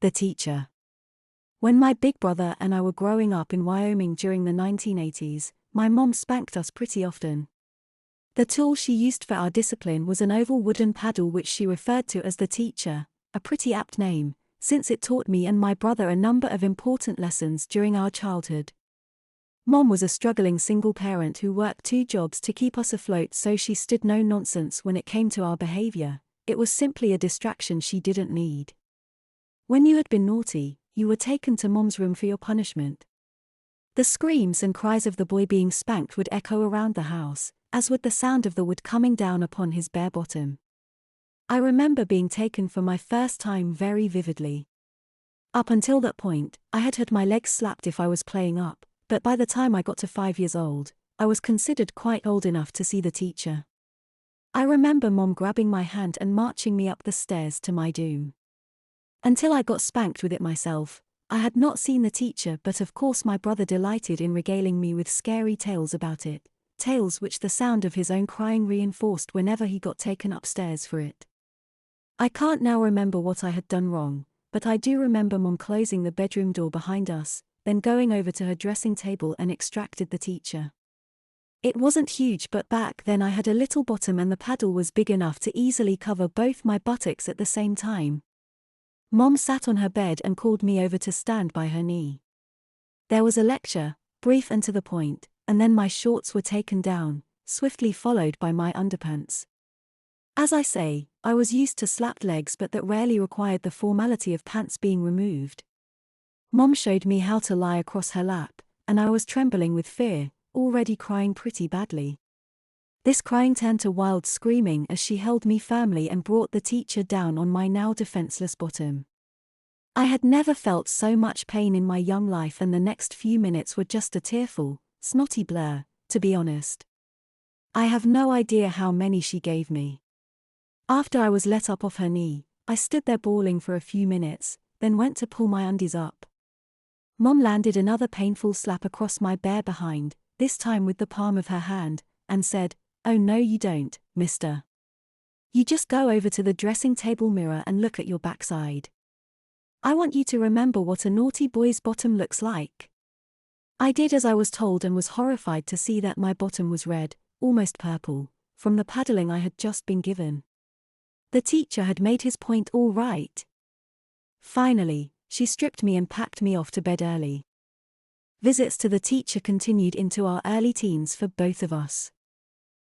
The teacher. When my big brother and I were growing up in Wyoming during the 1980s, my mom spanked us pretty often. The tool she used for our discipline was an oval wooden paddle which she referred to as the teacher, a pretty apt name, since it taught me and my brother a number of important lessons during our childhood. Mom was a struggling single parent who worked 2 jobs to keep us afloat, so she stood no nonsense when it came to our behavior. It was simply a distraction she didn't need. When you had been naughty, you were taken to Mom's room for your punishment. The screams and cries of the boy being spanked would echo around the house, as would the sound of the wood coming down upon his bare bottom. I remember being taken for my first time very vividly. Up until that point, I had had my legs slapped if I was playing up, but by the time I got to 5 years old, I was considered quite old enough to see the teacher. I remember Mom grabbing my hand and marching me up the stairs to my doom. Until I got spanked with it myself, I had not seen the teacher, but of course my brother delighted in regaling me with scary tales about it, tales which the sound of his own crying reinforced whenever he got taken upstairs for it. I can't now remember what I had done wrong, but I do remember Mom closing the bedroom door behind us, then going over to her dressing table and extracted the teacher. It wasn't huge, but back then I had a little bottom and the paddle was big enough to easily cover both my buttocks at the same time. Mom sat on her bed and called me over to stand by her knee. There was a lecture, brief and to the point, and then my shorts were taken down, swiftly followed by my underpants. As I say, I was used to slapped legs, but that rarely required the formality of pants being removed. Mom showed me how to lie across her lap, and I was trembling with fear, already crying pretty badly. This crying turned to wild screaming as she held me firmly and brought the teacher down on my now defenseless bottom. I had never felt so much pain in my young life, and the next few minutes were just a tearful, snotty blur, to be honest. I have no idea how many she gave me. After I was let up off her knee, I stood there bawling for a few minutes, then went to pull my undies up. Mom landed another painful slap across my bare behind, this time with the palm of her hand, and said, "Oh no you don't, mister. You just go over to the dressing table mirror and look at your backside. I want you to remember what a naughty boy's bottom looks like." I did as I was told and was horrified to see that my bottom was red, almost purple, from the paddling I had just been given. The teacher had made his point all right. Finally, she stripped me and packed me off to bed early. Visits to the teacher continued into our early teens for both of us.